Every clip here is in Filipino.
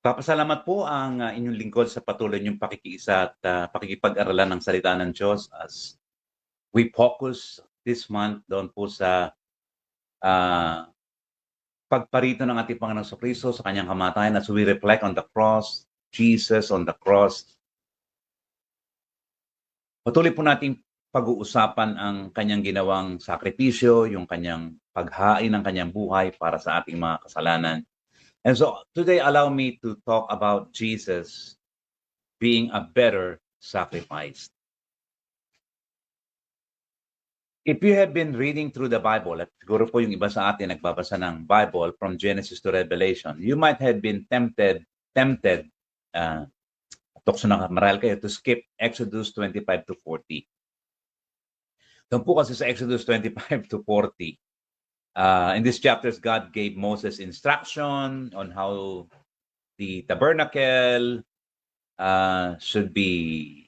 Papasalamat po ang inyong lingkod sa patuloy niyong pakikiisa at pakikipag-aralan ng salita ng Diyos as we focus this month doon po sa ah, pagparito ng ating Panginoong Kristo sa kanyang kamatayan as we reflect on the cross, Jesus on the cross. Patuloy po nating pag-uusapan ang kanyang ginawang sakripisyo, yung kanyang paghain ng kanyang buhay para sa ating mga kasalanan. And so today allow me to talk about Jesus being a better sacrifice. If you have been reading through the Bible, at siguro po yung iba sa atin nagbabasa ng Bible from Genesis to Revelation, you might have been tempted, tukso na maral kayo, to skip Exodus 25 to 40. Doon po kasi sa Exodus 25 to 40, in these chapters, God gave Moses instruction on how the tabernacle should be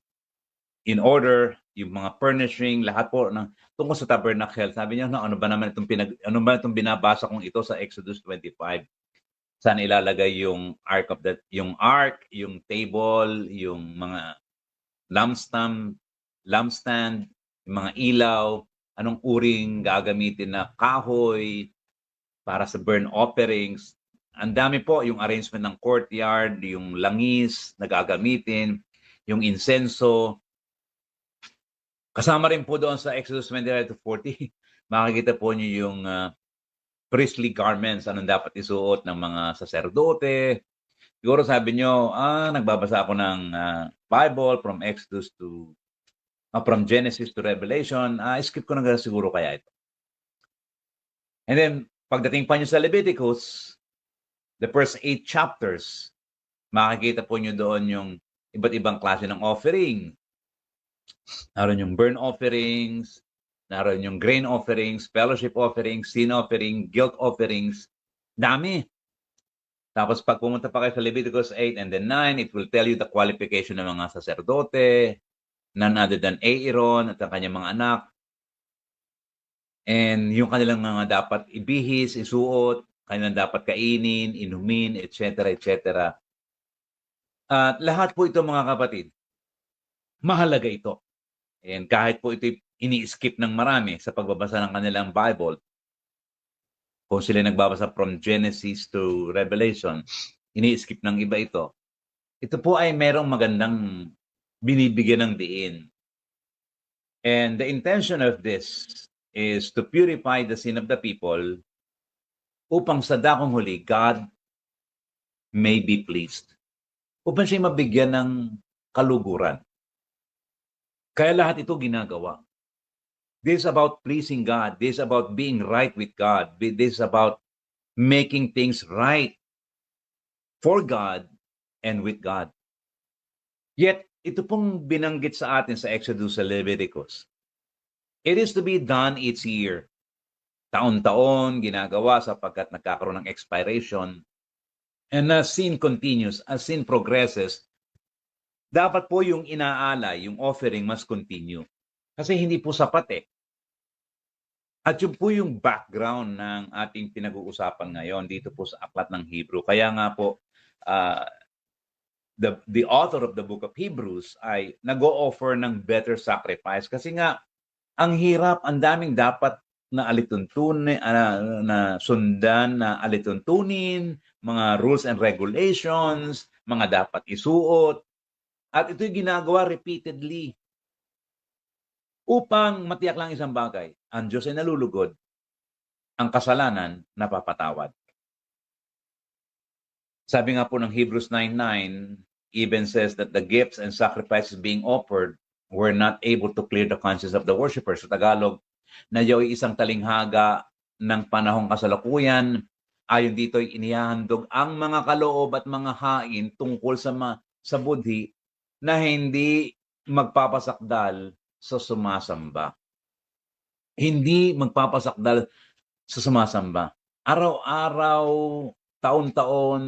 in order, yung mga furnishing, lahat po ng tungkol sa tabernacle. Sabi niya, ano ba naman itong binabasa kong ito sa Exodus 25? Saan ilalagay yung ark, yung table, yung mga lampstand, yung mga ilaw, anong uring gagamitin na kahoy para sa burnt offerings. Ang dami po yung arrangement ng courtyard, yung langis na gagamitin, yung insenso. Kasama rin po doon sa Exodus 25 to 40, makikita po niyo yung priestly garments, anong dapat isuot ng mga saserdote. Siguro sabi niyo, nagbabasa ako ng Bible from from Genesis to Revelation, skip ko na siguro kaya ito. And then, pagdating pa niyo sa Leviticus, the first 8 chapters, makikita po niyo doon yung iba't ibang klase ng offering. Naroon yung burnt offerings, naroon yung grain offerings, fellowship offerings, sin offering, guilt offerings. Dami. Tapos pag pumunta pa kayo sa Leviticus 8 and then 9, it will tell you the qualification ng mga saserdote, none other than Aaron at ang kanyang mga anak. And yung kanilang mga dapat ibihis, isuot, kanilang dapat kainin, inumin, etc. etc. At lahat po ito mga kapatid, mahalaga ito. And kahit po ito ini-skip ng marami sa pagbabasa ng kanilang Bible, kung sila nagbabasa from Genesis to Revelation, ini-skip ng iba ito. Ito po ay merong magandang binibigyan ng diin. And the intention of this is to purify the sin of the people upang sa dakong huli, God may be pleased. Upang siya mabigyan ng kaluguran. Kaya lahat ito ginagawa. This is about pleasing God. This is about being right with God. This is about making things right for God and with God. Yet, ito pong binanggit sa atin sa Exodus sa Leviticus. It is to be done each year. Taon-taon ginagawa sapagkat nagkakaroon ng expiration. And as sin continues, as sin progresses, dapat po yung inaalay, yung offering must continue. Kasi hindi po sapat eh. At yun po yung background ng ating pinag-uusapan ngayon dito po sa aklat ng Hebrew. Kaya nga po, the author of the book of Hebrews ay nag-o-offer ng better sacrifice. Kasi nga, ang hirap, ang daming dapat na alituntunin, na sundan, na alituntunin, mga rules and regulations, mga dapat isuot. At ito'y ginagawa repeatedly. Upang matiyak lang isang bagay, ang Diyos ay nalulugod, ang kasalanan napapatawad. Sabi nga po ng Hebrews 9:9, even says that the gifts and sacrifices being offered were not able to clear the conscience of the worshippers. Sa Tagalog, na yaw isang talinghaga ng panahong kasalukuyan, ayon dito ay inihahandog ang mga kaloob at mga hain tungkol sa budhi na hindi magpapasakdal sa sumasamba. Hindi magpapasakdal sa sumasamba. Araw-araw, taon-taon,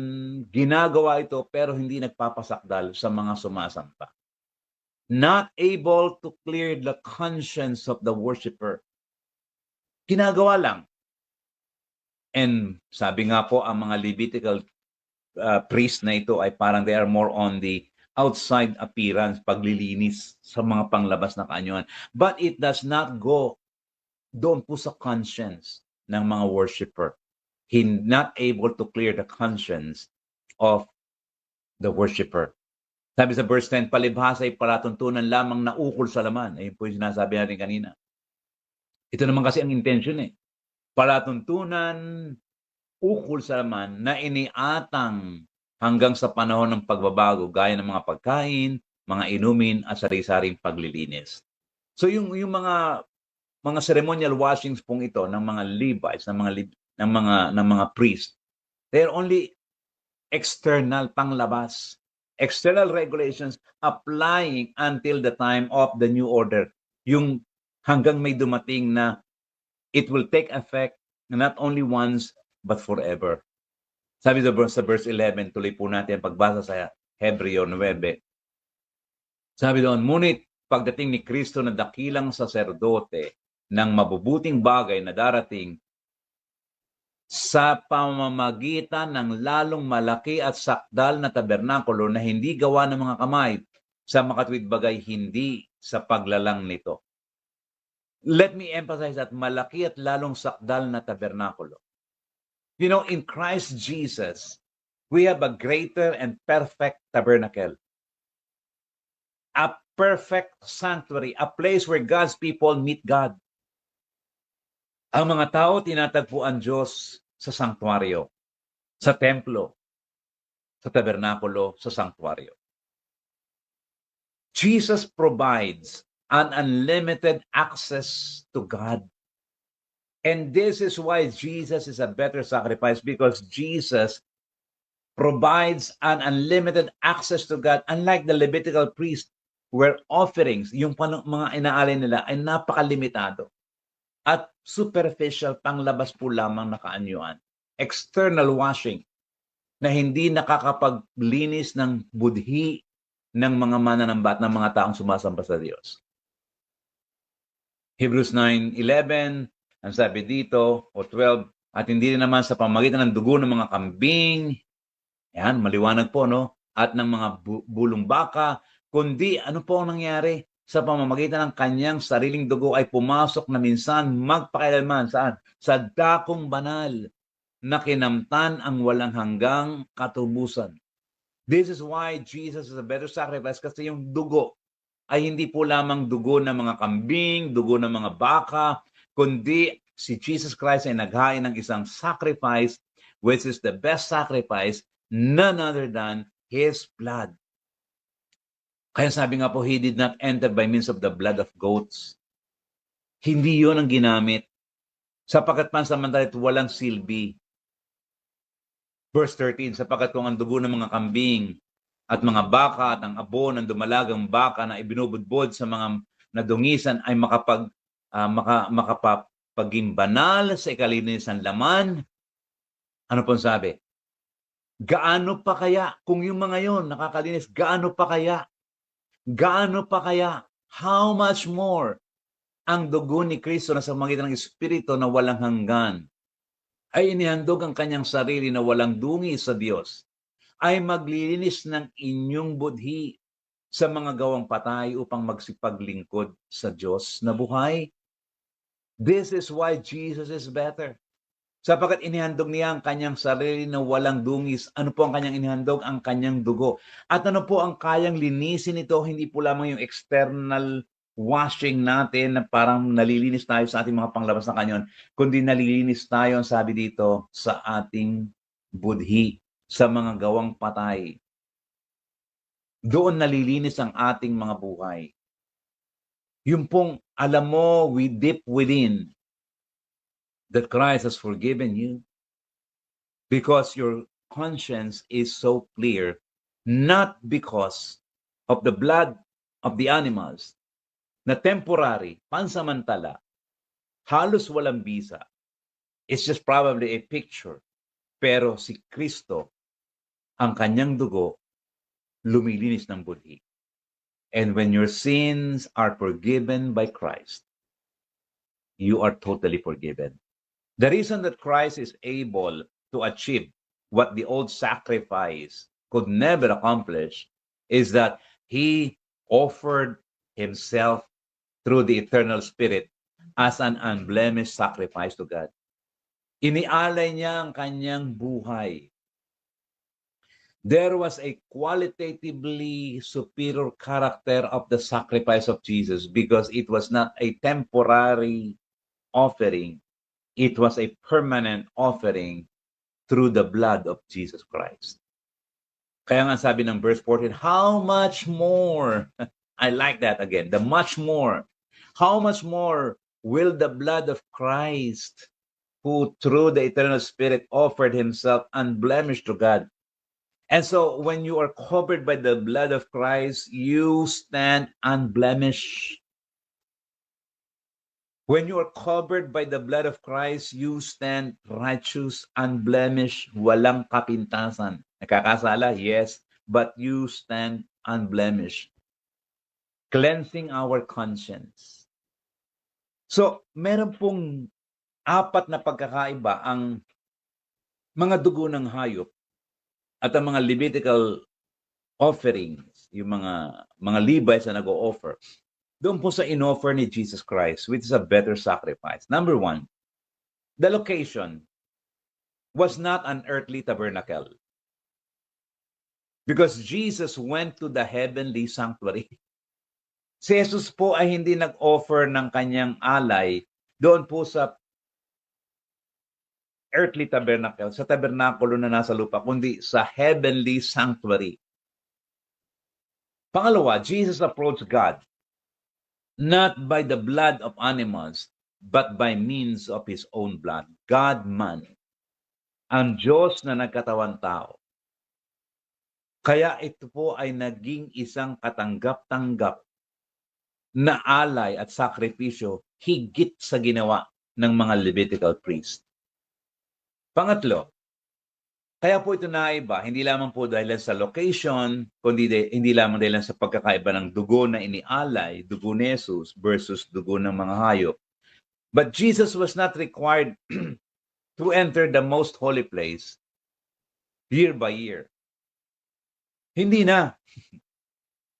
ginagawa ito pero hindi nagpapasakdal sa mga sumasamba. Not able to clear the conscience of the worshiper. Ginagawa lang. And sabi nga po ang mga Levitical priest na ito ay parang they are more on the outside appearance, paglilinis sa mga panglabas na kaanyuan. But it does not go doon po sa conscience ng mga worshiper. He not able to clear the conscience of the worshiper. Sabi sa verse 10, palibhasa ay palatuntunan lamang na ukol sa laman. Ayun po yung sinasabi natin kanina. Ito naman kasi ang intention eh. Palatuntunan ukol sa laman na iniatang hanggang sa panahon ng pagbabago gaya ng mga pagkain, mga inumin at sari-saring paglilinis. So yung mga ceremonial washings pong ito ng mga Levites, ng mga priest, they're only external, panglabas. External regulations applying until the time of the new order. Yung hanggang may dumating na it will take effect not only once but forever. Sabi sa verse 11, tuloy po natin pagbasa sa Hebreo 9. Sabi doon, ngunit pagdating ni Kristo na dakilang saserdote ng mabubuting bagay na darating sa pamamagitan ng lalong malaki at sakdal na tabernakulo na hindi gawa ng mga kamay, sa makatuwid bagay hindi sa paglalang nito. Let me emphasize that malaki at lalong sakdal na tabernakulo. You know, in Christ Jesus, we have a greater and perfect tabernacle. A perfect sanctuary, a place where God's people meet God. Ang mga tao tinatagpo ang Diyos sa sanktuaryo, sa templo, sa tabernakulo, sa sanktuaryo. Jesus provides an unlimited access to God. And this is why Jesus is a better sacrifice, because Jesus provides an unlimited access to God, unlike the Levitical priest, where offerings, yung mga inaalay nila ay napakalimitado at superficial, panglabas po lamang na kaanyuan. External washing na hindi nakakapaglinis ng budhi ng mga mananambat ng mga taong sumasamba sa Diyos. Hebrews 9:11, ang sabi dito, o 12, at hindi rin naman sa pamamagitan ng dugo ng mga kambing, yan, maliwanag po, no? At ng mga bulong baka, kundi ano po ang nangyari? Sa pamamagitan ng kanyang sariling dugo ay pumasok na minsan magpakailanman. Saan? Sa dakong banal na kinamtan ang walang hanggang katubusan. This is why Jesus is a better sacrifice, kasi yung dugo ay hindi po lamang dugo ng mga kambing, dugo ng mga baka, kundi si Jesus Christ ay naghain ng isang sacrifice which is the best sacrifice, none other than His blood. Kaya sabi nga po, He did not enter by means of the blood of goats. Hindi yon ang ginamit, sapagkat pansamantala ito walang silbi. Verse 13, sapagkat kung ang dugo ng mga kambing at mga baka at ang abo ng dumalagang baka na ibinubudbod sa mga nadungisan ay makapaging banal sa ikalinis ng laman, ano pong sabi? Gaano pa kaya, kung yung mga yon nakakalinis, gaano pa kaya? Gaano pa kaya? How much more ang dugo ni Kristo na sa magitan ng Espiritu na walang hanggan ay inihandog ang kanyang sarili na walang dungi sa Diyos, ay maglilinis ng inyong budhi sa mga gawang patay upang magsipaglingkod sa Diyos na buhay. This is why Jesus is better. Sapagkat inihandog niya ang kanyang sarili na walang dungis. Ano po ang kanyang inihandog? Ang kanyang dugo. At ano po ang kayang linisin ito? Hindi po lamang yung external washing natin na parang nalilinis tayo sa ating mga panglabas na kanyon, kundi nalilinis tayo, sabi dito, sa ating budhi, sa mga gawang patay. Doon nalilinis ang ating mga buhay. Yung pong, alam mo, we deep within, that Christ has forgiven you because your conscience is so clear, not because of the blood of the animals na temporary, pansamantala, halos walang bisa. It's just probably a picture. Pero si Kristo, ang kanyang dugo, lumilinis ng budhi. And when your sins are forgiven by Christ, you are totally forgiven. The reason that Christ is able to achieve what the old sacrifice could never accomplish is that he offered himself through the eternal Spirit as an unblemished sacrifice to God. Inialay niya ang kanyang buhay. There was a qualitatively superior character of the sacrifice of Jesus because it was not a temporary offering. It was a permanent offering through the blood of Jesus Christ. Kaya nga sabi ng verse 14, how much more? I like that again, the much more. How much more will the blood of Christ, who through the eternal Spirit offered himself unblemished to God. And so when you are covered by the blood of Christ, you stand unblemished. When you are covered by the blood of Christ, you stand righteous, unblemished, walang kapintasan. Nakakasala, yes, but you stand unblemished. Cleansing our conscience. So, meron pong apat na pagkakaiba ang mga dugo ng hayop at ang mga Levitical offerings, yung mga Levites na nag-o-offer, doon po sa in-offer ni Jesus Christ, which is a better sacrifice. Number one, the location was not an earthly tabernacle. Because Jesus went to the heavenly sanctuary. Si Jesus po ay hindi nag-offer ng kanyang alay doon po sa earthly tabernacle, sa tabernakulo na nasa lupa, kundi sa heavenly sanctuary. Pangalawa, Jesus approached God not by the blood of animals, but by means of his own blood. God man, ang Diyos na nagkatawang tao. Kaya ito po ay naging isang katanggap-tanggap na alay at sakripisyo higit sa ginawa ng mga Levitical priest. Pangatlo, kaya po ito naiba, hindi lamang po dahil sa location, kundi hindi lamang dahil sa pagkakaiba ng dugo na inialay, dugo ni Jesus versus dugo ng mga hayop. But Jesus was not required to enter the most holy place year by year. Hindi na.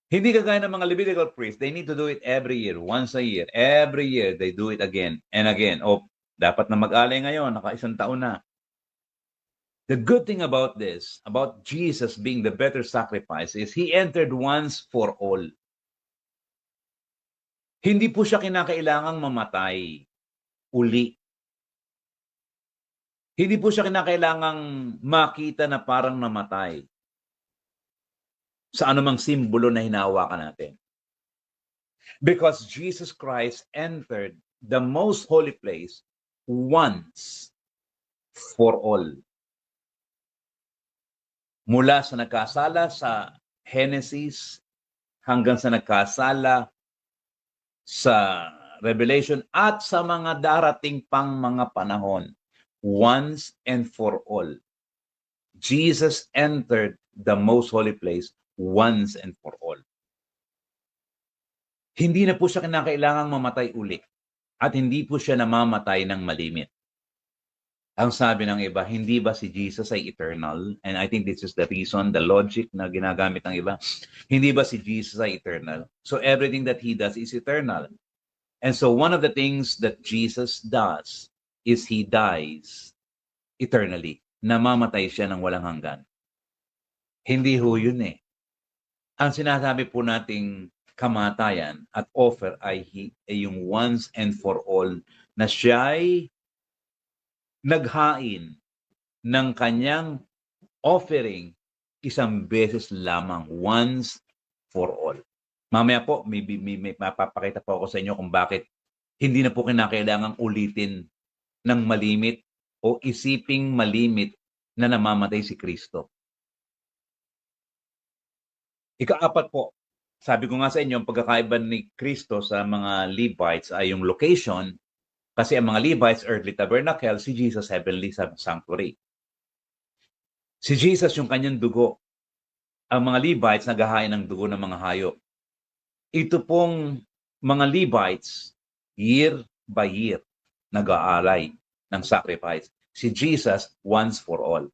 Hindi kagaya ng mga Levitical priests. They need to do it every year, once a year. Every year, they do it again and again. O, dapat na mag-alay ngayon, naka-isang taon na. The good thing about this, about Jesus being the better sacrifice, is he entered once for all. Hindi po siya kinakailangang mamatay uli. Hindi po siya kinakailangang makita na parang namatay sa anumang simbolo na hinahawakan natin. Because Jesus Christ entered the most holy place once for all. Mula sa nagkasala sa Genesis hanggang sa nagkasala sa Revelation at sa mga darating pang mga panahon, once and for all. Jesus entered the most holy place once and for all. Hindi na po siya kinakailangang mamatay uli at hindi po siya namamatay ng malimit. Ang sabi ng iba, hindi ba si Jesus ay eternal? And I think this is the reason, the logic na ginagamit ng iba. Hindi ba si Jesus ay eternal? So everything that he does is eternal. And so one of the things that Jesus does is he dies eternally. Namamatay siya ng walang hanggan. Hindi ho yun eh. Ang sinasabi po nating kamatayan at offer ay yung once and for all na siya'y naghain ng kanyang offering isang beses lamang, once for all. Mamaya po, may mapapakita po ako sa inyo kung bakit hindi na po kinakailangang ulitin ng malimit o isiping malimit na namamatay si Kristo. Ikaapat po, sabi ko nga sa inyo, ang pagkakaiba ni Kristo sa mga Levites ay yung location, kasi ang mga Levites, earthly tabernacle, si Jesus, heavenly sanctuary. Si Jesus, yung kanyang dugo. Ang mga Levites, naghahain ng dugo ng mga hayop. Ito pong mga Levites, year by year, nag-aalay ng sacrifice. Si Jesus, once for all.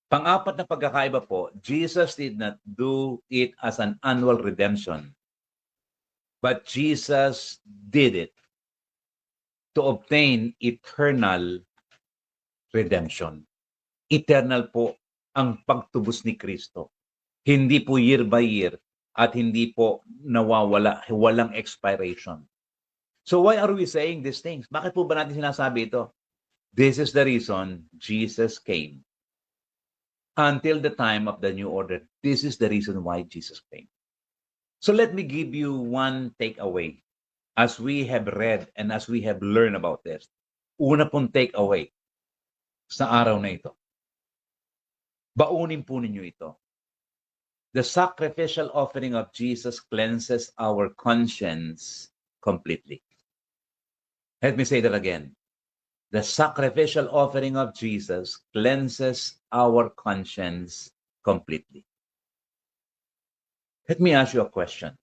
Pang-apat na pagkakaiba po, Jesus did not do it as an annual redemption, but Jesus did it to obtain eternal redemption. Eternal po ang pagtubos ni Kristo. Hindi po year by year at hindi po nawawala, walang expiration. So why are we saying these things? Bakit po ba natin sinasabi ito? This is the reason Jesus came. Until the time of the new order, this is the reason why Jesus came. So let me give you one takeaway as we have read and as we have learned about this. Una pong takeaway sa araw na ito. Baunin po ninyo ito. The sacrificial offering of Jesus cleanses our conscience completely. Let me say that again. The sacrificial offering of Jesus cleanses our conscience completely. Let me ask you a question.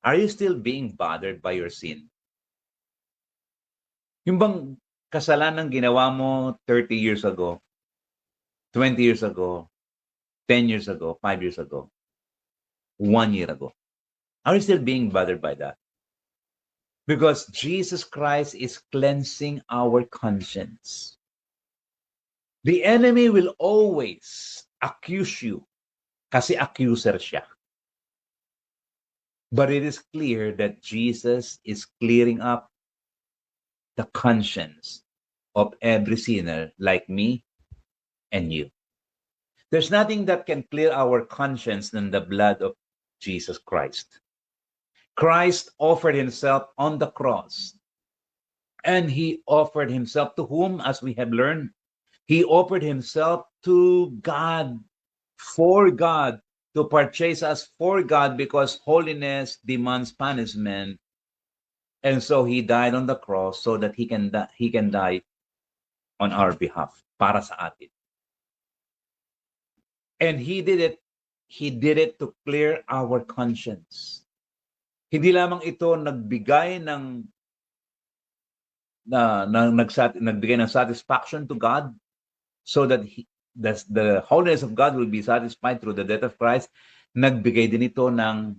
Are you still being bothered by your sin? Yung bang kasalanan ginawa mo 30 years ago, 20 years ago, 10 years ago, 5 years ago, 1 year ago? Are you still being bothered by that? Because Jesus Christ is cleansing our conscience. The enemy will always accuse you kasi accuser siya. But it is clear that Jesus is clearing up the conscience of every sinner like me and you. There's nothing that can clear our conscience than the blood of Jesus Christ. Christ offered himself on the cross. And he offered himself to whom, as we have learned? He offered himself to God, for God, to purchase us for God because holiness demands punishment. And so he died on the cross so that he can die on our behalf, para sa atin. And he did it to clear our conscience. Hindi lamang ito nagbigay ng nagbigay ng satisfaction to God so that the holiness of God will be satisfied through the death of Christ. Nagbigay din ito ng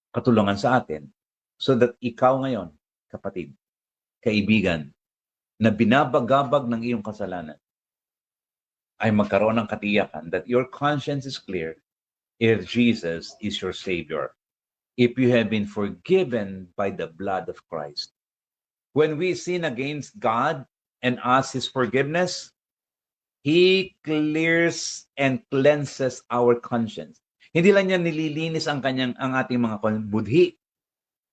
katulungan sa atin so that ikaw ngayon, kapatid, kaibigan, na binabagabag ng iyong kasalanan, ay magkaroon ng katiyakan that your conscience is clear if Jesus is your Savior. If you have been forgiven by the blood of Christ. When we sin against God and ask His forgiveness, He clears and cleanses our conscience. Hindi lang niya nililinis ang ating mga budhi.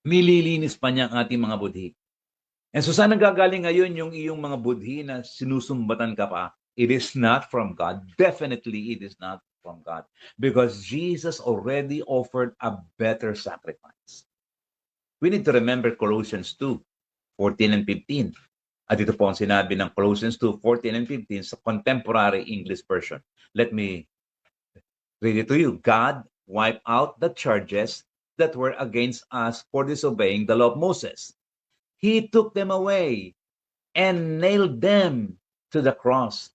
Nililinis pa niya ang ating mga budhi. And so saan nanggagaling ngayon yung iyong mga budhi na sinusumbatan ka pa? It is not from God. Definitely it is not from God. Because Jesus already offered a better sacrifice. We need to remember Colossians 2:14 and 15. At ito po ang sinabi ng Colossians 2:14 and 15 sa contemporary English version. Let me read it to you. God wiped out the charges that were against us for disobeying the law of Moses. He took them away and nailed them to the cross.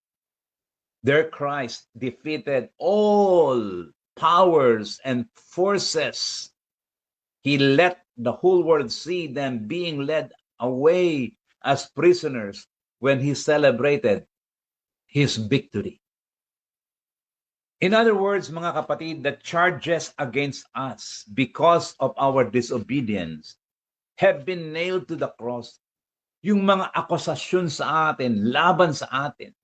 There Christ defeated all powers and forces. He let the whole world see them being led away as prisoners when he celebrated his victory. In other words, mga kapatid, the charges against us because of our disobedience have been nailed to the cross. Yung mga akusasyon sa atin, laban sa atin,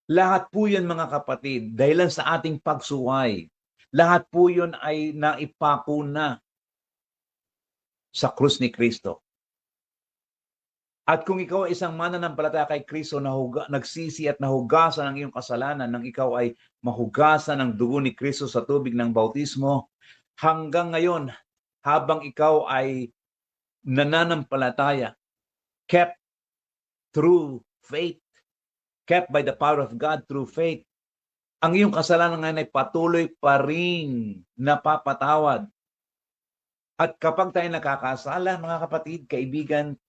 lahat po yan mga kapatid, dahilan sa ating pagsuway. Lahat po yun ay naipako na sa krus ni Kristo. At kung ikaw ay isang mananampalataya kay Kristo, nagsisi at nahugasan ang iyong kasalanan, nang ikaw ay mahugasan ng dugo ni Kristo sa tubig ng bautismo, hanggang ngayon, habang ikaw ay nananampalataya, kept through faith, kept by the power of God through faith, ang iyong kasalanan ngayon ay patuloy pa ring napapatawad. At kapag tayo nakakasala, mga kapatid, kaibigan,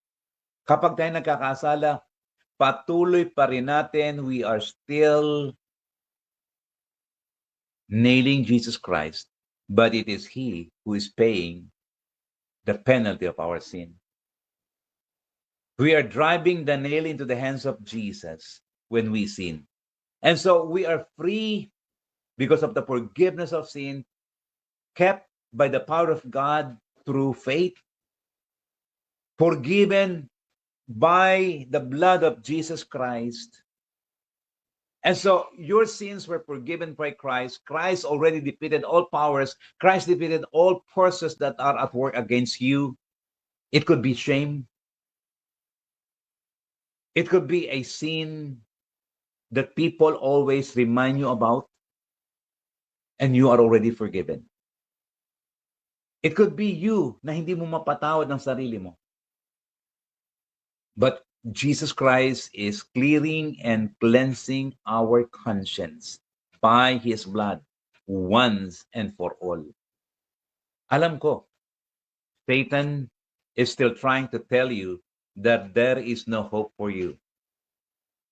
kapag tayo nagkakasala, patuloy pa rin natin, we are still nailing Jesus Christ, but it is He who is paying the penalty of our sin. We are driving the nail into the hands of Jesus when we sin. And so we are free because of the forgiveness of sin, kept by the power of God through faith, forgiven by the blood of Jesus Christ. And so your sins were forgiven by Christ. Christ already defeated all powers. Christ defeated all forces that are at work against you. It could be shame. It could be a sin that people always remind you about, and you are already forgiven. It could be you na hindi mo mapatawad ng sarili mo. But Jesus Christ is clearing and cleansing our conscience by His blood once and for all. Alam ko, Satan is still trying to tell you that there is no hope for you.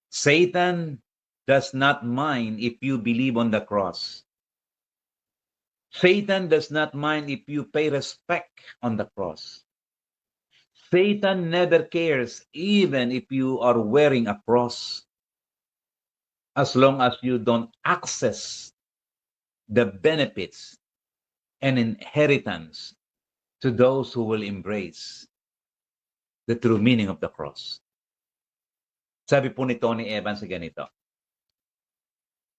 Satan does not mind if you believe on the cross. Satan does not mind if you pay respect on the cross. Satan never cares even if you are wearing a cross, as long as you don't access the benefits and inheritance to those who will embrace the true meaning of the cross. Sabi po ni Tony Evans ganito,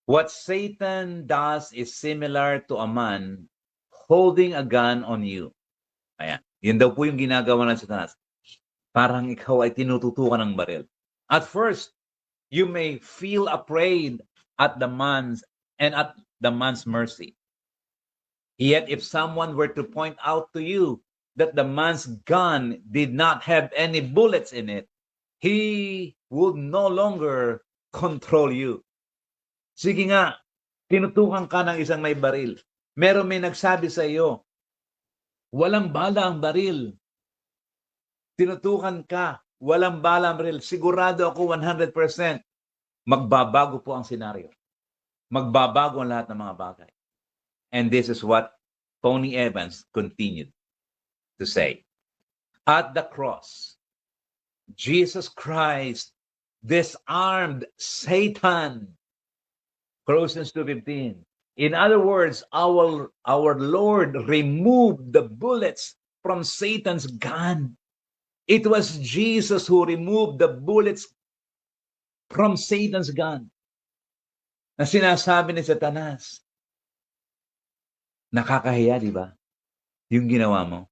what Satan does is similar to a man holding a gun on you. Ayan. Yun daw po yung ginagawa ng Satanas. Parang ikaw ay tinututukan ng baril. At first, you may feel afraid at the man's mercy. Yet if someone were to point out to you that the man's gun did not have any bullets in it, he would no longer control you. Sige nga, tinutukan ka ng isang may baril. Meron may nagsabi sa iyo, walang bala ang baril. Tinutukan ka, walang bala ang baril. Sigurado ako 100%. Magbabago po ang senaryo. Magbabago ang lahat ng mga bagay. And this is what Tony Evans continued to say. At the cross, Jesus Christ disarmed Satan. Colossians 2:15. In other words, our Lord removed the bullets from Satan's gun. It was Jesus who removed the bullets from Satan's gun. Na sinasabi ni Satanas, nakakahiya, di ba? Yung ginawa mo.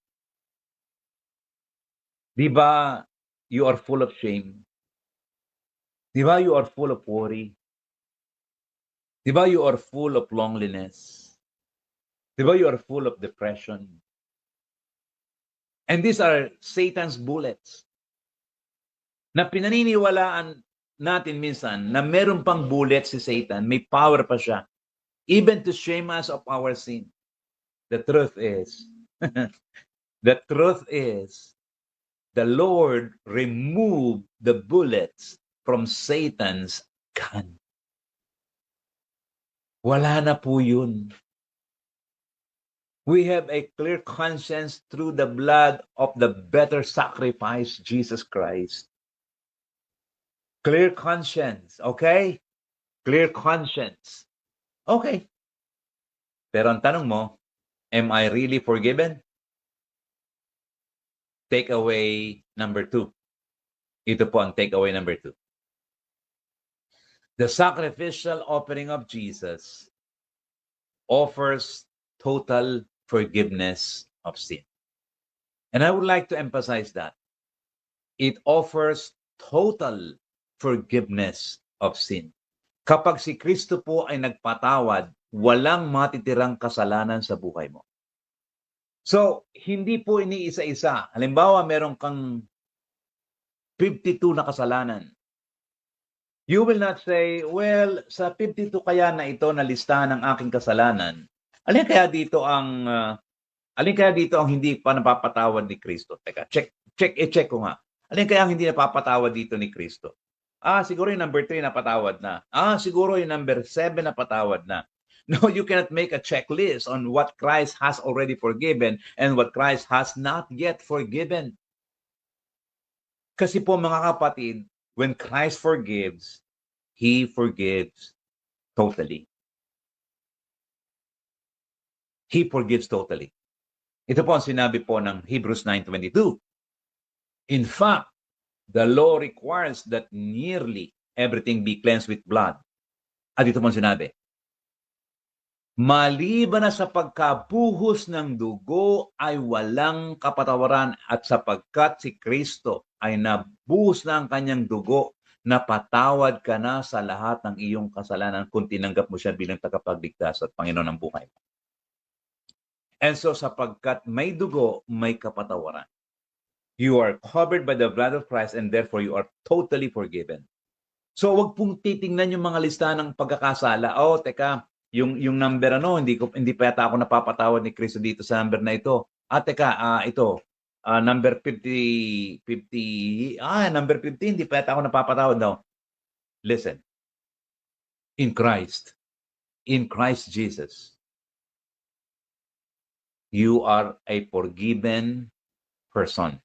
Di ba you are full of shame? Di ba you are full of worry? Di ba you are full of loneliness? Di ba you are full of depression? And these are Satan's bullets. Na pinaniniwalaan natin minsan na meron pang bullets si Satan, may power pa siya, even to shame us of our sin. The truth is, the Lord removed the bullets from Satan's gun. Wala na po yun. We have a clear conscience through the blood of the better sacrifice, Jesus Christ. Clear conscience, okay? Clear conscience. Okay. Pero ang tanong mo, am I really forgiven? Takeaway number 2. Ito po ang takeaway number 2. The sacrificial offering of Jesus offers total forgiveness of sin. And I would like to emphasize that. It offers total forgiveness of sin. Kapag si Kristo po ay nagpatawad, walang matitirang kasalanan sa buhay mo. So, hindi po iniisa-isa. Halimbawa, meron kang 52 na kasalanan. You will not say, well, sa 52 kaya na ito na listahan ng aking kasalanan, alin kaya dito ang hindi pa napapatawad ni Kristo? Teka, check ko nga. Alin kaya ang hindi napapatawad dito ni Kristo? Siguro yung number 3 napatawad na. Siguro yung number 7 napatawad na. No, you cannot make a checklist on what Christ has already forgiven and what Christ has not yet forgiven. Kasi po mga kapatid, when Christ forgives, He forgives totally. He forgives totally. Ito po ang sinabi po ng Hebrews 9:22. In fact, the law requires that nearly everything be cleansed with blood. At ito po ang sinabi, maliban na sa pagkabuhos ng dugo ay walang kapatawaran at sapagkat si Kristo ay nabuhos na ang kanyang dugo, napatawad ka na sa lahat ng iyong kasalanan kung tinanggap mo siya bilang tagapagligtas at Panginoon ng buhay mo. And so sapagkat may dugo, may kapatawaran. You are covered by the blood of Christ and therefore you are totally forgiven. So wag pong titingnan yung mga listahan ng pagkakasala. Oh, teka, yung number hindi pa yata ako napapatawad ni Kristo dito sa number na ito. Teka, ito, number 50, number 50, hindi pa yata ako napapatawad daw. Listen. In Christ Jesus, you are a forgiven person.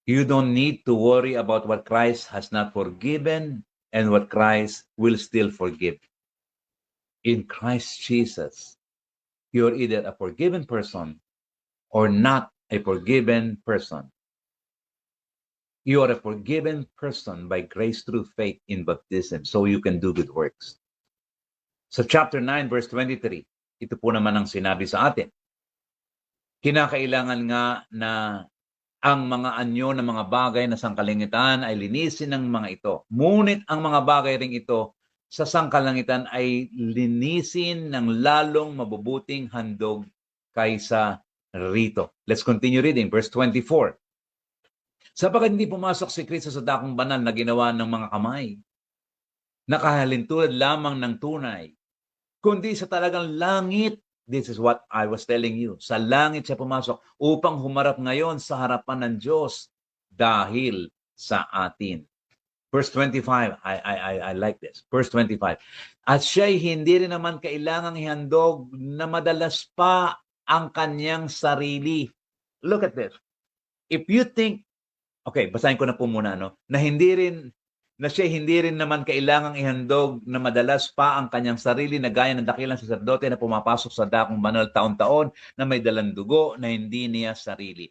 You don't need to worry about what Christ has not forgiven and what Christ will still forgive. In Christ Jesus, you're either a forgiven person or not a forgiven person. You are a forgiven person by grace through faith in baptism, so you can do good works. So chapter 9, verse 23, ito po naman ang sinabi sa atin. Kinakailangan nga na ang mga anyo ng mga bagay na sangkalangitan ay linisin ng mga ito. Ngunit ang mga bagay ring ito sa sangkalangitan ay linisin ng lalong mabubuting handog kaysa rito. Let's continue reading. Verse 24. Sapagkat hindi pumasok si Kristo sa dakong banal na ginawa ng mga kamay, nakahalintulad lamang ng tunay, kundi sa talagang langit. This is what I was telling you. Sa langit siya pumasok upang humarap ngayon sa harapan ng Diyos dahil sa atin. Verse 25, I like this. Verse 25. At siya'y hindi rin naman kailangang ihandog na madalas pa ang kanyang sarili. Look at this. If you think, okay, basahin ko na po muna, na siya hindi rin naman kailangang ihandog na madalas pa ang kanyang sarili na gaya ng dakilang saserdote na pumapasok sa dakong banal taon-taon na may dalang dugo na hindi niya sarili.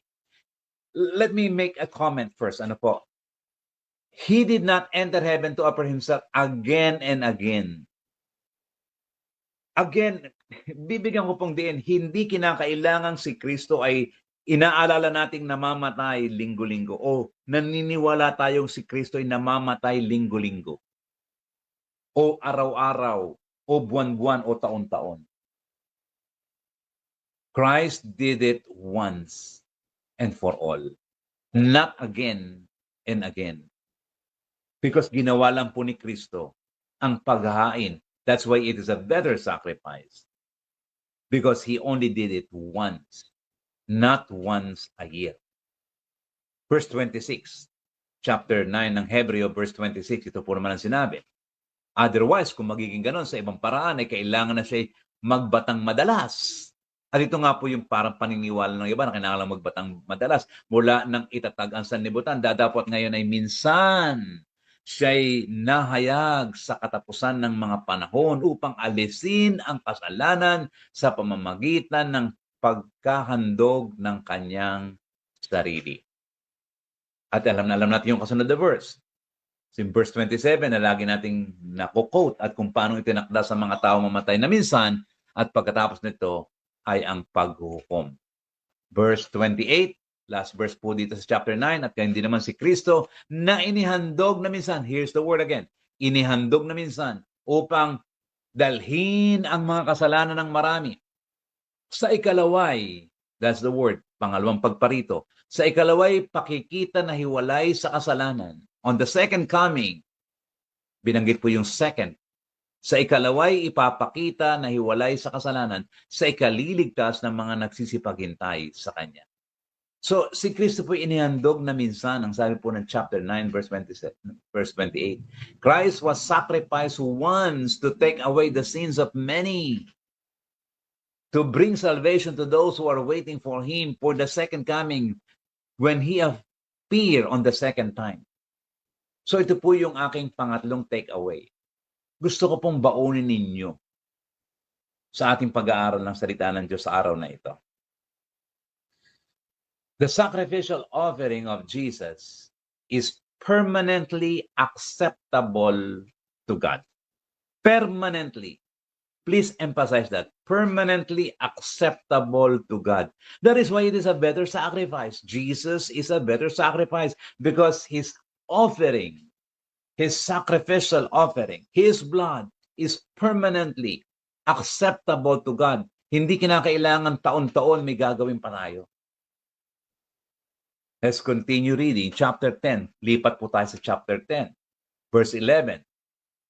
Let me make a comment first. Ano po? He did not enter heaven to offer himself again and again. Again, bibigyan ko pong diin, hindi kinakailangan si Kristo ay inaalala nating namamatay linggo-linggo o naniniwala tayong si Kristo ay namamatay linggo-linggo o araw-araw o buwan-buwan o taon-taon. Christ did it once and for all, not again and again. Because ginawa lang po ni Kristo ang paghahain. That's why it is a better sacrifice. Because He only did it once. Not once a year. Verse 26, chapter 9 ng Hebreo, verse 26, ito po naman ang sinabi. Otherwise, kung magiging ganon sa ibang paraan, ay kailangan na siya magbatang madalas. At ito nga po yung parang paniniwala ng iba na kailangan magbatang madalas. Mula nang itatag ang sanlibutan, dapat ngayon ay minsan siya'y nahayag sa katapusan ng mga panahon upang alisin ang kasalanan sa pamamagitan ng pagkahandog ng kanyang sarili. At alam natin yung kasunod na verse. In verse 27 na lagi nating nako-quote at kung paano itinakda sa mga tao mamatay na minsan at pagkatapos nito ay ang paghuhukom. Verse 28, last verse po dito sa chapter 9, at hindi naman si Kristo na inihandog na minsan, here's the word again, inihandog na minsan upang dalhin ang mga kasalanan ng marami. Sa ikalaway, that's the word, pangalawang pagparito. Sa ikalaway, pakikita na hiwalay sa kasalanan. On the second coming, binanggit po yung second. Sa ikalaway, ipapakita na hiwalay sa kasalanan sa ikaliligtas ng mga nagsisipaghintay sa Kanya. So, si Kristo po inihandog na minsan, ang sabi po ng chapter 9, verse 27, verse 28. Christ was sacrificed once to take away the sins of many, to bring salvation to those who are waiting for Him for the second coming when He appear on the second time. So, ito po yung aking pangatlong takeaway. Gusto ko pong baunin ninyo sa ating pag-aaral ng salita ng Diyos sa araw na ito. The sacrificial offering of Jesus is permanently acceptable to God. Permanently. Please emphasize that. Permanently acceptable to God. That is why it is a better sacrifice. Jesus is a better sacrifice because His offering, His sacrificial offering, His blood is permanently acceptable to God. Hindi kinakailangan taon-taon may gagawin pa tayo. Let's continue reading. Chapter 10. Lipat po tayo sa chapter 10. Verse 11.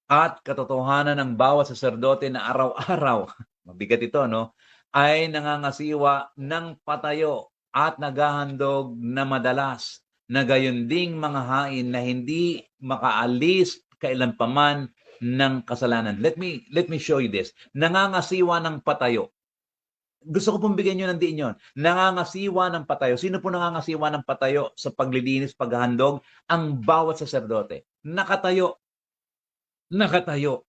At katotohanan ng bawat saserdote na araw-araw, mabigat ito, no? Ay nangangasiwa ng patayo at naghahandog na madalas na gayon ding mga hain na hindi makaalis kailanpaman ng kasalanan. Let me show you this. Nangangasiwa ng patayo. Gusto ko pong bigyan nyo ng diin yun. Nangangasiwa ng patayo. Sino po nangangasiwa ng patayo sa paglilinis, paghahandog? Ang bawat saserdote. Nakatayo. Nakatayo.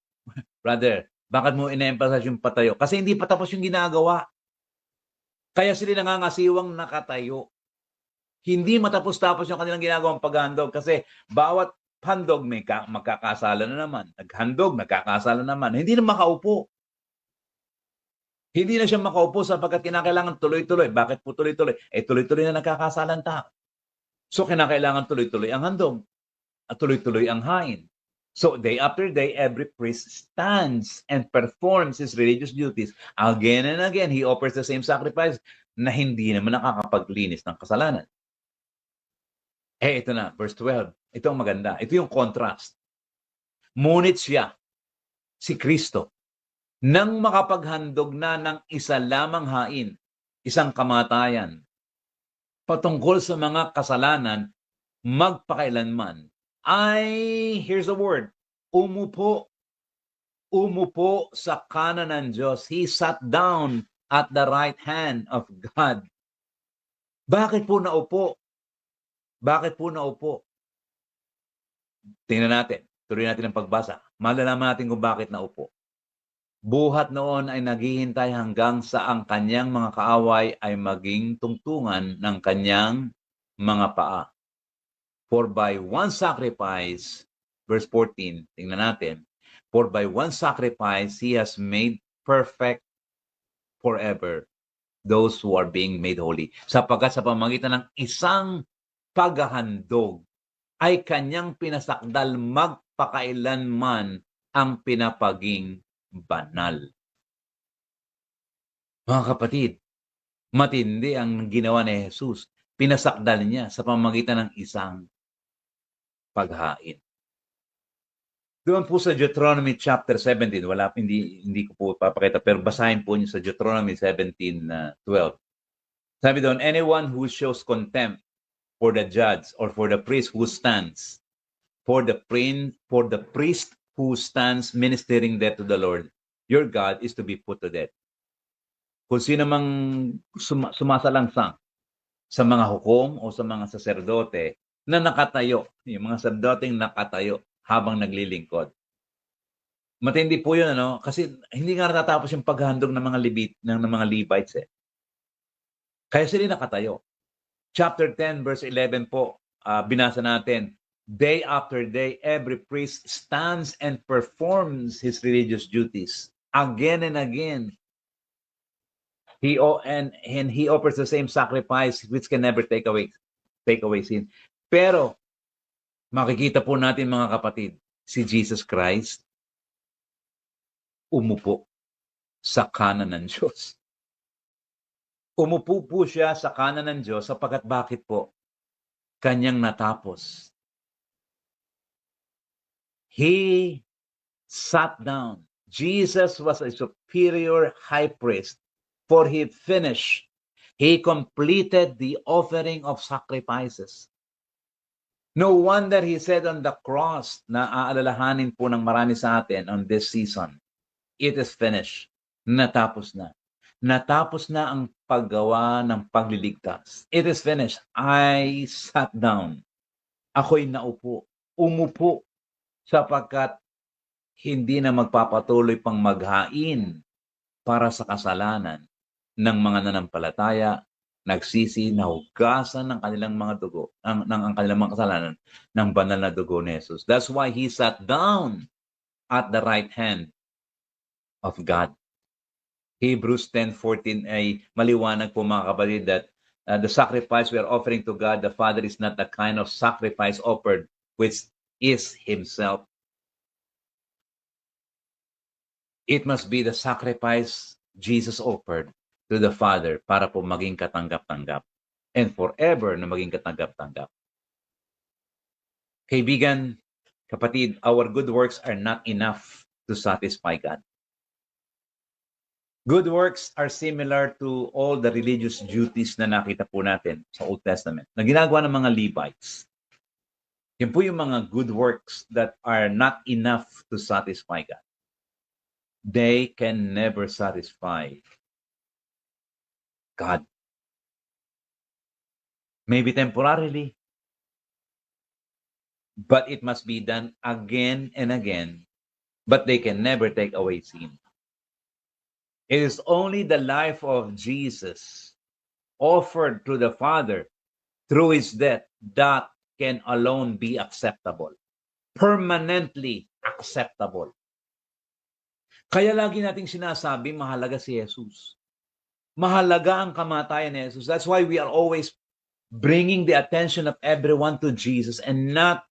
Brother, bakit mo ina-emphasize yung patayo? Kasi hindi pa tapos yung ginagawa. Kaya sila nangangasiwang nakatayo. Hindi matapos-tapos yung kanilang ginagawang paghahandog kasi bawat handog may magkakasala na naman. Naghandog, nagkakasala naman. Hindi na makaupo. Hindi na siya makaupo sapagkat kinakailangan tuloy-tuloy. Bakit po tuloy-tuloy? Tuloy-tuloy na nagkakasalang tao. So, kinakailangan tuloy-tuloy ang handog at tuloy-tuloy ang hain. So, day after day, every priest stands and performs his religious duties. Again and again, he offers the same sacrifice na hindi naman nakakapaglinis ng kasalanan. Ito na, verse 12. Ito ang maganda. Ito yung contrast. Ngunit siya, si Kristo, nang makapaghandog na ng isa lamang hain, isang kamatayan, patungkol sa mga kasalanan, magpakailanman, ay, here's the word, umupo sa kanan ng Diyos. He sat down at the right hand of God. Bakit po naupo? Bakit po naupo? Tingnan natin. Tuloy natin ang pagbasa. Malalaman natin kung bakit naupo. Buhat noon ay naghihintay hanggang sa ang kanyang mga kaaway ay maging tungtungan ng kanyang mga paa. For by one sacrifice, verse 14, tingnan natin, for by one sacrifice, He has made perfect forever those who are being made holy. Sapagkat sa pamamagitan ng isang paghahandog, ay kanyang pinasakdal magpakailanman ang pinapaging banal. Mga kapatid, matindi ang ginawa ni Jesus. Pinasakdal niya sa pamamagitan ng isang paghain. Doon po sa Deuteronomy chapter 17, hindi ko po papakita, pero basahin po niyo sa Deuteronomy 17:12. Sabi doon, anyone who shows contempt for the judge or for the priest who stands, for the priest who stands ministering death to the Lord, your God is to be put to death. Kung sino mang sumasalangsang sa mga hukom o sa mga saserdote na nakatayo, yung mga saserdoteng nakatayo habang naglilingkod. Matindi po yun, ano? Kasi hindi nga natatapos yung paghandog ng mga Levites. Kaya sila nakatayo. Chapter 10, verse 11 po, binasa natin, day after day, every priest stands and performs his religious duties. Again and again. He offers the same sacrifice which can never take away sin. Pero, makikita po natin mga kapatid, si Jesus Christ, umupo sa kanan ng Diyos. Umupo po siya sa kanan ng Diyos sapagkat bakit po? Kanyang natapos. He sat down. Jesus was a superior high priest for He finished. He completed the offering of sacrifices. No wonder he said on the cross, na aalalahanin po ng marami sa atin on this season, it is finished. Natapos na. Natapos na ang paggawa ng pagliligtas. It is finished. I sat down. Ako'y naupo. Umupo sapagkat hindi na magpapatuloy pang maghain para sa kasalanan ng mga nanampalataya, nagsisi, nahugasan ng kanilang mga dugo, ang kanilang mga kasalanan ng banal na dugo ni Jesus. That's why he sat down at the right hand of God. Hebrews 10:14 ay maliwanag po mga kapatid that the sacrifice we are offering to God the Father is not the kind of sacrifice offered which is Himself. It must be the sacrifice Jesus offered to the Father para po maging katanggap-tanggap and forever na maging katanggap-tanggap. Kaibigan, kapatid, our good works are not enough to satisfy God. Good works are similar to all the religious duties na nakita po natin sa Old Testament na ginagawa ng mga Levites. Yan po yung mga good works that are not enough to satisfy God. They can never satisfy God. Maybe temporarily, but it must be done again and again, but they can never take away sin. It is only the life of Jesus offered to the Father through His death that can alone be acceptable. Permanently acceptable. Kaya lagi nating sinasabi, mahalaga si Jesus. Mahalaga ang kamatayan ni Jesus. That's why we are always bringing the attention of everyone to Jesus and not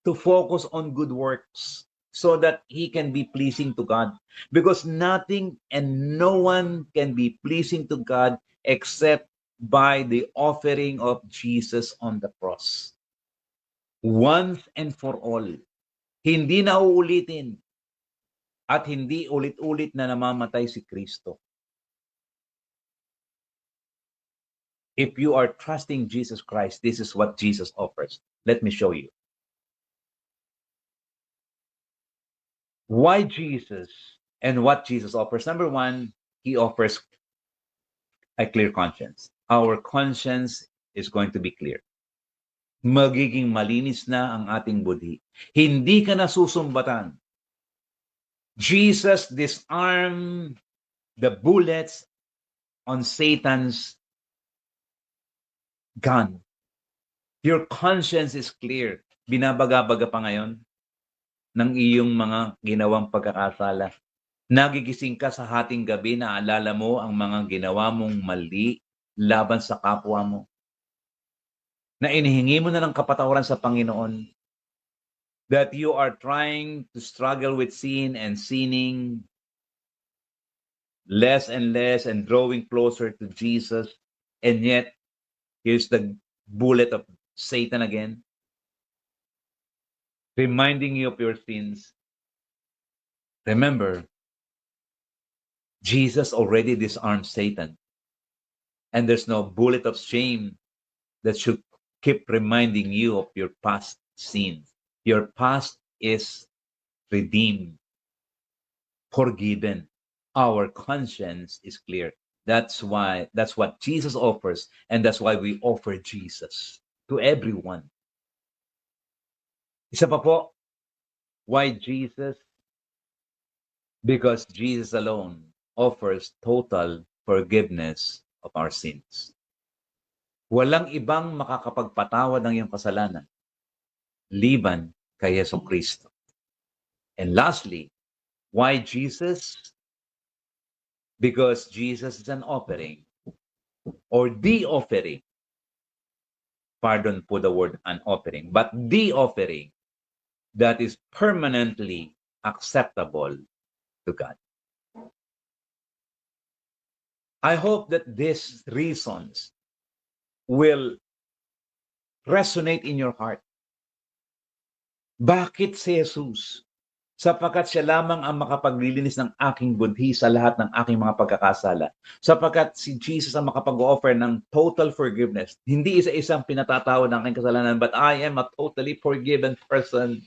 to focus on good works so that He can be pleasing to God. Because nothing and no one can be pleasing to God except by the offering of Jesus on the cross. Once and for all. Hindi na uulitin at hindi ulit-ulit na namamatay si Kristo. If you are trusting Jesus Christ, this is what Jesus offers. Let me show you. Why Jesus and what Jesus offers? Number one, He offers a clear conscience. Our conscience is going to be clear. Magiging malinis na ang ating budhi. Hindi ka na susumbatan. Jesus disarmed the bullets on Satan's gun. Your conscience is clear. Binabaga-baga pa ngayon ng iyong mga ginawang pagkakasala. Nagigising ka sa hating gabi na alala mo ang mga ginawa mong mali laban sa kapwa mo. Na inihingi mo na ng kapatawaran sa Panginoon. That you are trying to struggle with sin and sinning less and less and drawing closer to Jesus. And yet, here's the bullet of Satan again. Reminding you of your sins. Remember, Jesus already disarmed Satan. And there's no bullet of shame that should keep reminding you of your past sins. Your past is redeemed, forgiven. Our conscience is clear. That's what Jesus offers, and that's why we offer Jesus to everyone. Isa pa po, why Jesus? Because Jesus alone offers total forgiveness of our sins. Walang ibang makakapagpatawad ng iyong kasalanan liban kay Jesucristo. And lastly, why Jesus? Because Jesus is an offering or the offering. Pardon po the word an offering, but the offering that is permanently acceptable to God. I hope that these reasons will resonate in your heart. Bakit si Jesus? sapagkat siya lamang ang makapaglilinis ng aking budhi sa lahat ng aking mga pagkakasala. Sapagkat si Jesus ang makapag-offer ng total forgiveness. Hindi isa-isang pinatatawad ng aking kasalanan, but I am a totally forgiven person.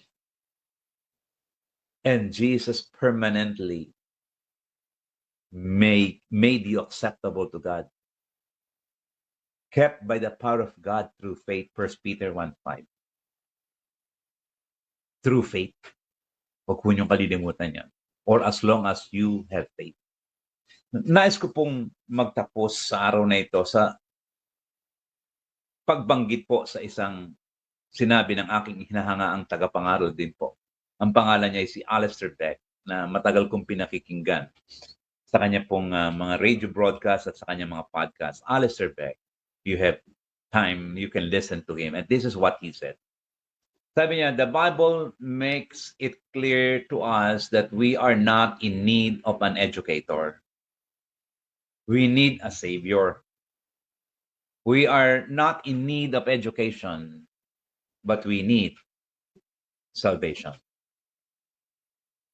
And Jesus permanently made you acceptable to God. Kept by the power of God through faith, 1 Peter 1:5. Through faith. Huwag po niyong kalilimutan yan. Or as long as you have faith. Nais ko pong magtapos sa araw na ito sa pagbanggit po sa isang sinabi ng aking hinahangaang tagapangaral din po. Ang pangalan niya ay si Alistair Beck, na matagal kong pinakikinggan sa kanya pong mga radio broadcast at sa kanya mga podcast. Alistair Beck, you have time, you can listen to him. And this is what he said. Sabi niya, the Bible makes it clear to us that we are not in need of an educator. We need a Savior. We are not in need of education, but we need salvation.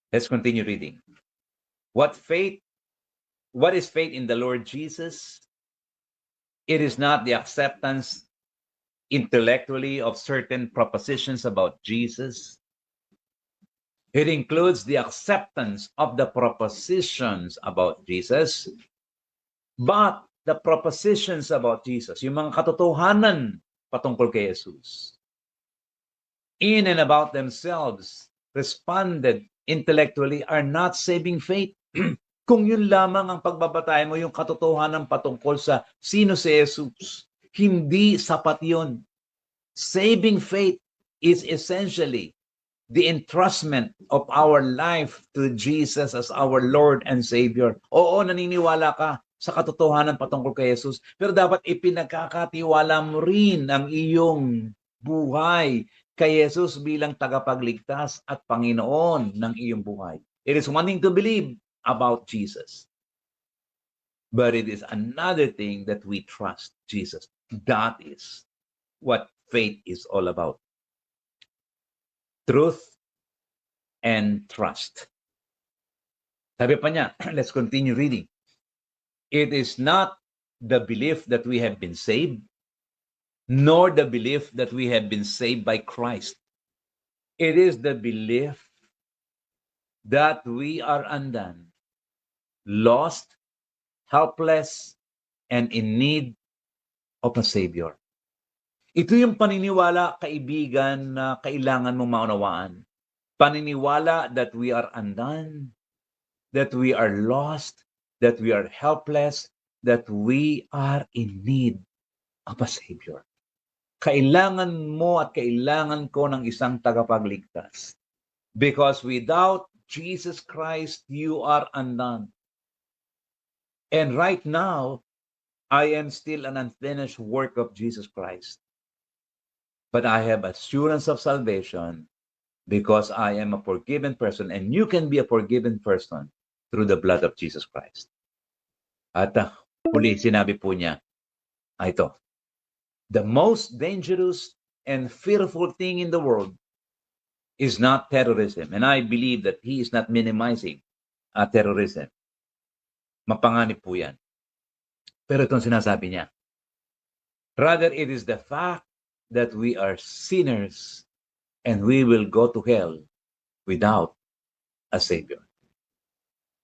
Let's continue reading. What is faith in the Lord Jesus? It is not the acceptance intellectually of certain propositions about Jesus. It includes the acceptance of the propositions about Jesus, but the propositions about Jesus, yung mga katotohanan patungkol kay Jesus, in and about themselves, responded intellectually, are not saving faith. Kung yun lamang ang pagbabatayan mo, yung katotohanan patungkol sa sino si Jesus, hindi sapat yun. Saving faith is essentially the entrustment of our life to Jesus as our Lord and Savior. Oo, naniniwala ka sa katotohanan patungkol kay Jesus, pero dapat ipinagkakatiwala mo rin ang iyong buhay kay Jesus bilang tagapagligtas at Panginoon ng iyong buhay. It is one thing to believe about Jesus, but it is another thing that we trust Jesus. That is what faith is all about. Truth and trust. Sabi pa niya, let's continue reading. It is not the belief that we have been saved, nor the belief that we have been saved by Christ. It is the belief that we are undone, lost, helpless, and in need of a Savior. Ito yung paniniwala, kaibigan, na kailangan mong maunawaan. Paniniwala that we are undone, that we are lost, that we are helpless, that we are in need of a Savior. Kailangan mo at kailangan ko ng isang tagapagligtas. Because without Jesus Christ, you are undone. And right now, I am still an unfinished work of Jesus Christ. But I have assurance of salvation because I am a forgiven person, and you can be a forgiven person through the blood of Jesus Christ. At huli, sinabi po niya, ito, the most dangerous and fearful thing in the world is not terrorism. And I believe that he is not minimizing terrorism. Mapanganib po yan. Pero itong sinasabi niya, rather it is the fact that we are sinners and we will go to hell without a Savior.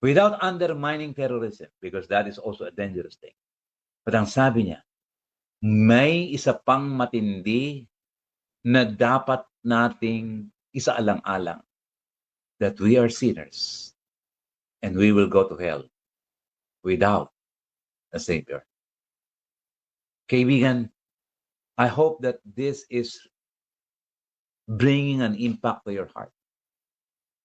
Without undermining terrorism, because that is also a dangerous thing. But ang sabi niya, may isa pang matindi na dapat nating isaalang-alang, that we are sinners and we will go to hell without a Savior. Kaibigan, I hope that this is bringing an impact to your heart.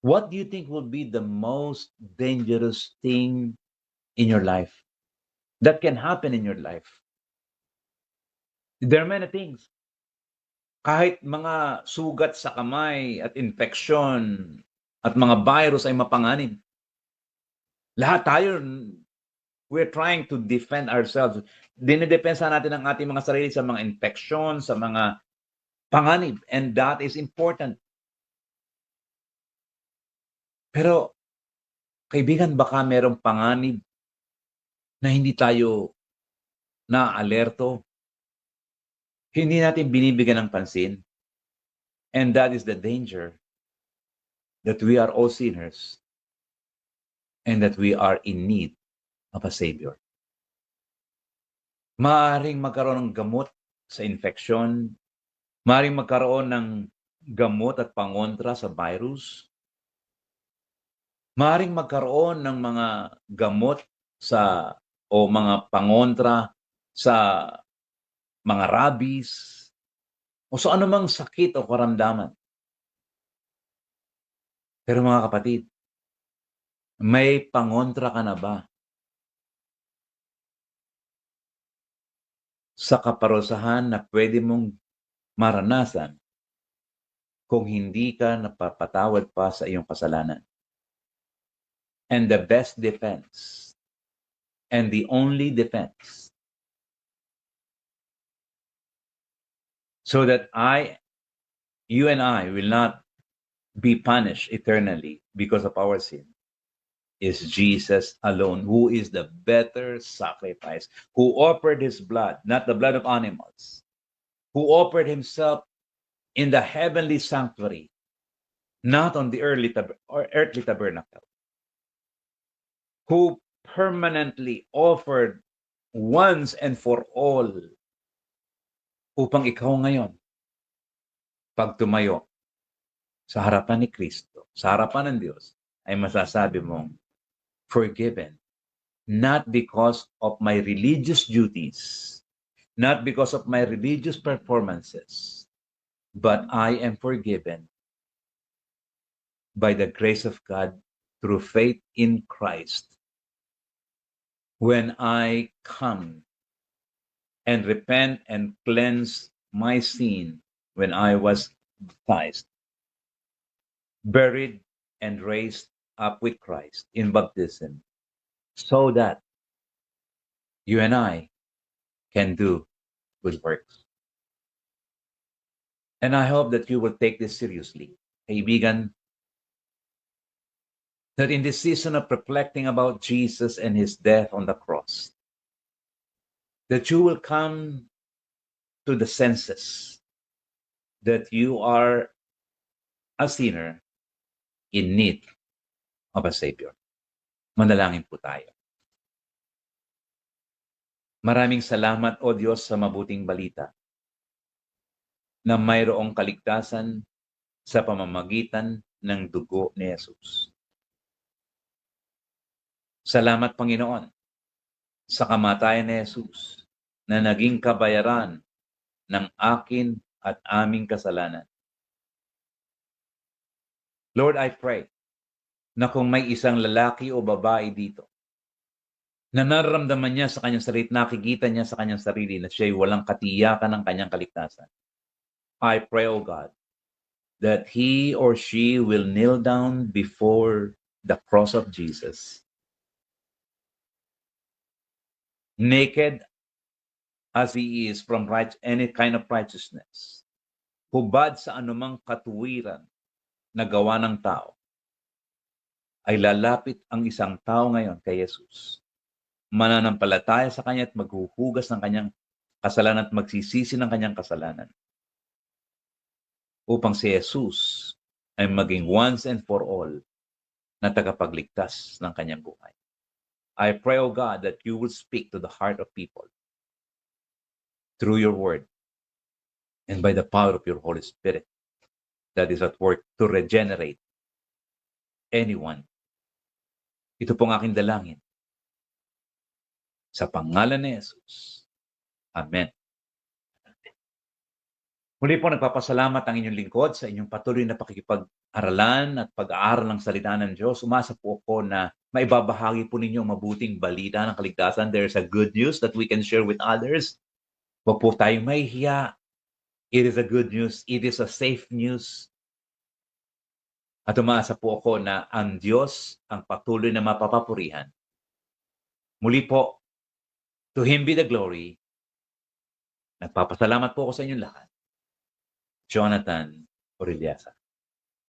What do you think will be the most dangerous thing in your life that can happen in your life? There are many things. Kahit mga sugat sa kamay at infeksyon at mga virus ay mapanganib. Lahat tayo, we're trying to defend ourselves. Dinidepensa natin ang ating mga sarili sa mga infeksyon, sa mga panganib. And that is important. Pero, kaibigan, baka merong panganib na hindi tayo naaalerto, hindi natin binibigyan ng pansin. And that is the danger that we are all sinners and that we are in need of a Savior. Maaaring magkaroon ng gamot sa infeksyon, maaaring magkaroon ng gamot at pangontra sa virus, maaaring magkaroon ng mga gamot o mga pangontra sa mga rabies o sa anumang sakit o karamdaman. Pero mga kapatid, may pangontra ka na ba sa kaparusahan na pwede mong maranasan kung hindi ka napapatawad pa sa iyong kasalanan? And the best defense and the only defense so that you and I will not be punished eternally because of our sin is Jesus alone, who is the better sacrifice, who offered his blood, not the blood of animals, who offered himself in the heavenly sanctuary, not on the earthly tabernacle, who permanently offered once and for all upang ikaw ngayon, pag tumayo sa harapan ni Kristo, sa harapan ng Diyos, ay masasabi mong, forgiven, not because of my religious duties, not because of my religious performances, but I am forgiven by the grace of God through faith in Christ. When I come and repent and cleanse my sin when I was baptized, buried and raised up with Christ in baptism, so that you and I can do good works. And I hope that you will take this seriously, kaibigan, that in this season of reflecting about Jesus and his death on the cross, that you will come to the senses that you are a sinner in need of a Savior. Manalangin po tayo. Maraming salamat, O Diyos, sa mabuting balita na mayroong kaligtasan sa pamamagitan ng dugo ni Jesus. Salamat, Panginoon, sa kamatayan ni Jesus na naging kabayaran ng akin at aming kasalanan. Lord, I pray na kung may isang lalaki o babae dito na nararamdaman niya sa kanyang sarili, nakikita niya sa kanyang sarili na siya'y walang katiyakan ng kanyang kaligtasan, I pray, O God, that he or she will kneel down before the cross of Jesus, naked as he is from any kind of righteousness, hubad sa anumang katuwiran na gawa ng tao, ay lalapit ang isang tao ngayon kay Jesus, mananampalataya sa kanya at maghuhugas ng kanyang kasalanan at magsisisi ng kanyang kasalanan, upang si Jesus ay maging once and for all na tagapagligtas ng kanyang buhay. I pray, O God, that you will speak to the heart of people through your word and by the power of your Holy Spirit that is at work to regenerate anyone. Ito pong aking dalangin. Sa pangalan ni Jesus. Amen. Muli po nagpapasalamat ang inyong lingkod sa inyong patuloy na pakikipag-aralan at pag-aaral ng salita ng Diyos. Umasa po ako na maibabahagi po ninyo ang mabuting balita ng kaligtasan. There's a good news that we can share with others. Huwag po tayong mahihiya. It is a good news. It is a safe news. At umaasa po ako na ang Diyos ang patuloy na mapapapurihan. Muli po, to Him be the glory. Nagpapasalamat po ako sa inyong lahat. Jonathan Orellasa.